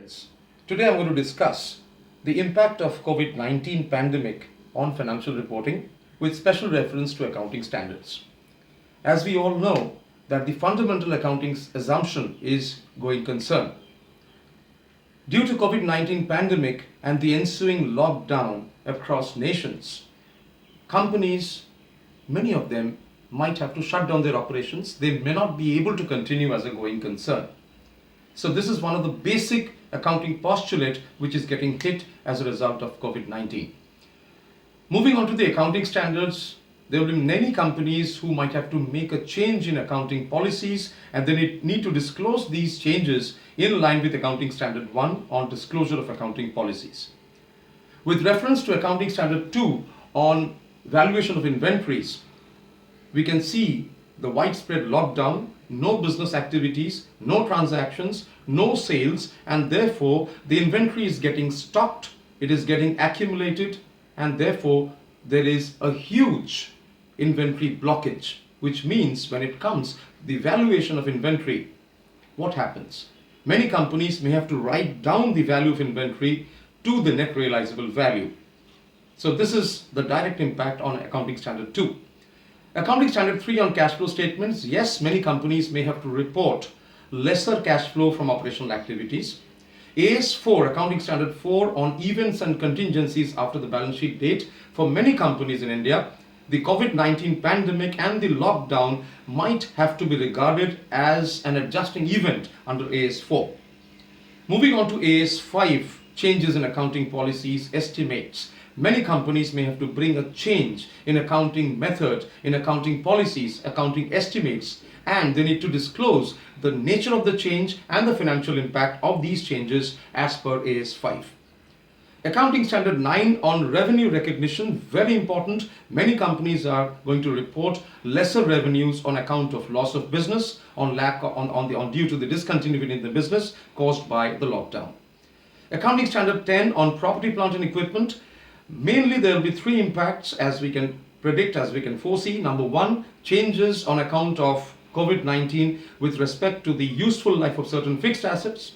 friends. Today I'm going to discuss the impact of COVID-19 pandemic on financial reporting with special reference to accounting standards. As we all know that the fundamental accounting assumption is going concern. Due to COVID-19 pandemic and the ensuing lockdown across nations, companies, many of them might have to shut down their operations. They may not be able to continue as a going concern. So this is one of the basic accounting postulate which is getting hit as a result of COVID-19. Moving on to the accounting standards, there will be many companies who might have to make a change in accounting policies, and they need to disclose these changes in line with Accounting Standard 1 on disclosure of accounting policies. With reference to Accounting Standard 2 on valuation of inventories, we can see the widespread lockdown, no business activities, no transactions, no sales, and therefore the inventory is getting stocked, it is getting accumulated, and therefore there is a huge inventory blockage, which means when it comes the valuation of inventory, what happens? Many companies may have to write down the value of inventory to the net realizable value. So this is the direct impact on Accounting Standard 2. Accounting Standard 3 on cash flow statements, yes, many companies may have to report lesser cash flow from operational activities. AS4, Accounting Standard 4 on events and contingencies after the balance sheet date. For many companies in India, the COVID-19 pandemic and the lockdown might have to be regarded as an adjusting event under AS4. Moving on to AS5, changes in accounting policies, estimates. Many companies may have to bring a change in accounting method, in accounting policies, accounting estimates, and they need to disclose the nature of the change and the financial impact of these changes as per AS5. Accounting Standard 9 on revenue recognition, very important. Many companies are going to report lesser revenues on account of loss of business, due to the discontinuity in the business caused by the lockdown. Accounting Standard 10 on property, plant and equipment. Mainly there will be three impacts as we can predict, as we can foresee. Number one, changes on account of COVID-19 with respect to the useful life of certain fixed assets.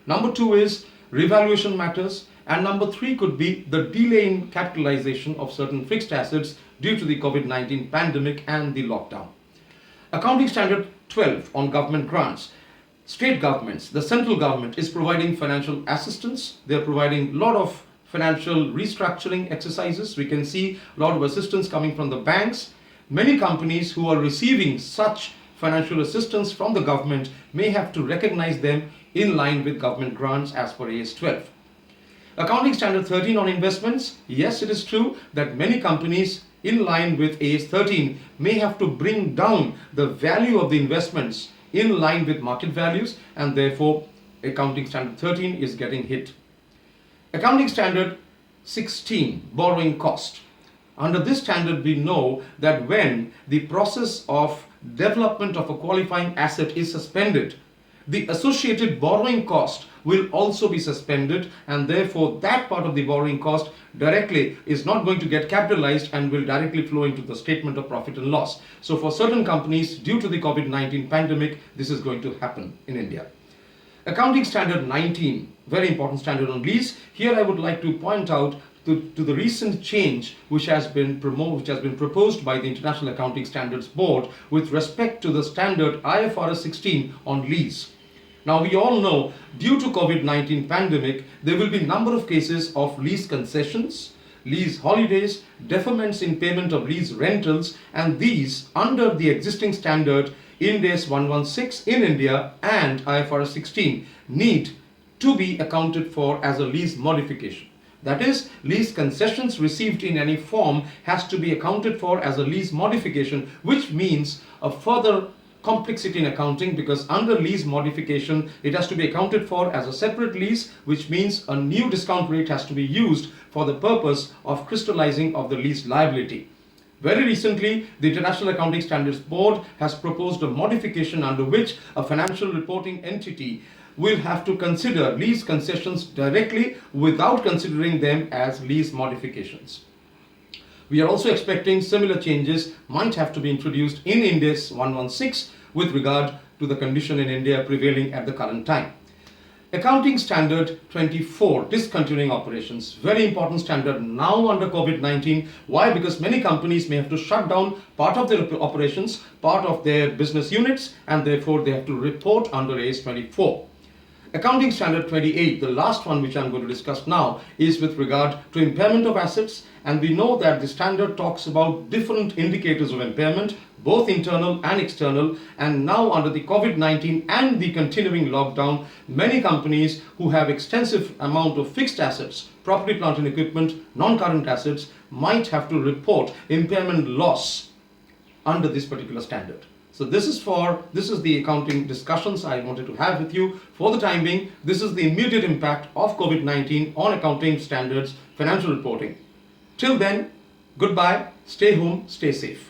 Number two is revaluation matters. And number three could be the delay in capitalization of certain fixed assets due to the COVID-19 pandemic and the lockdown. Accounting Standard 12 on government grants. State governments, the central government is providing financial assistance. They are providing a lot of financial restructuring exercises. We can see a lot of assistance coming from the banks. Many companies who are receiving such financial assistance from the government may have to recognize them in line with government grants as per AS 12. Accounting Standard 13 on investments. Yes, it is true that many companies in line with AS 13 may have to bring down the value of the investments in line with market values, and therefore Accounting Standard 13 is getting hit. Accounting Standard 16, borrowing cost. Under this standard, we know that when the process of development of a qualifying asset is suspended, the associated borrowing cost will also be suspended, and therefore that part of the borrowing cost directly is not going to get capitalized and will directly flow into the statement of profit and loss. So for certain companies, due to the COVID-19 pandemic, this is going to happen in India. Accounting Standard 19, very important standard on lease. Here I would like to point out to the recent change which has been proposed by the International Accounting Standards Board with respect to the standard IFRS 16 on lease. Now we all know, due to COVID-19 pandemic, there will be a number of cases of lease concessions, lease holidays, deferments in payment of lease rentals, and these under the existing standard Ind AS 116 in India and IFRS 16 need to be accounted for as a lease modification. That is, lease concessions received in any form has to be accounted for as a lease modification, which means a further complexity in accounting, because under lease modification it has to be accounted for as a separate lease, which means a new discount rate has to be used for the purpose of crystallizing of the lease liability. Very recently, the International Accounting Standards Board has proposed a modification under which a financial reporting entity will have to consider lease concessions directly without considering them as lease modifications. We are also expecting similar changes might have to be introduced in Ind AS 116 with regard to the condition in India prevailing at the current time. Accounting Standard 24, discontinuing operations. Very important standard now under COVID-19. Why? Because many companies may have to shut down part of their operations, part of their business units, and therefore they have to report under AS 24. Accounting Standard 28, the last one which I'm going to discuss now, is with regard to impairment of assets. And we know that the standard talks about different indicators of impairment, both internal and external. And now under the COVID-19 and the continuing lockdown, many companies who have extensive amount of fixed assets, property, plant and equipment, non-current assets, might have to report impairment loss under this particular standard. So this is the accounting discussions I wanted to have with you. For the time being, this is the immediate impact of COVID-19 on accounting standards, financial reporting. Till then, goodbye, stay home, stay safe.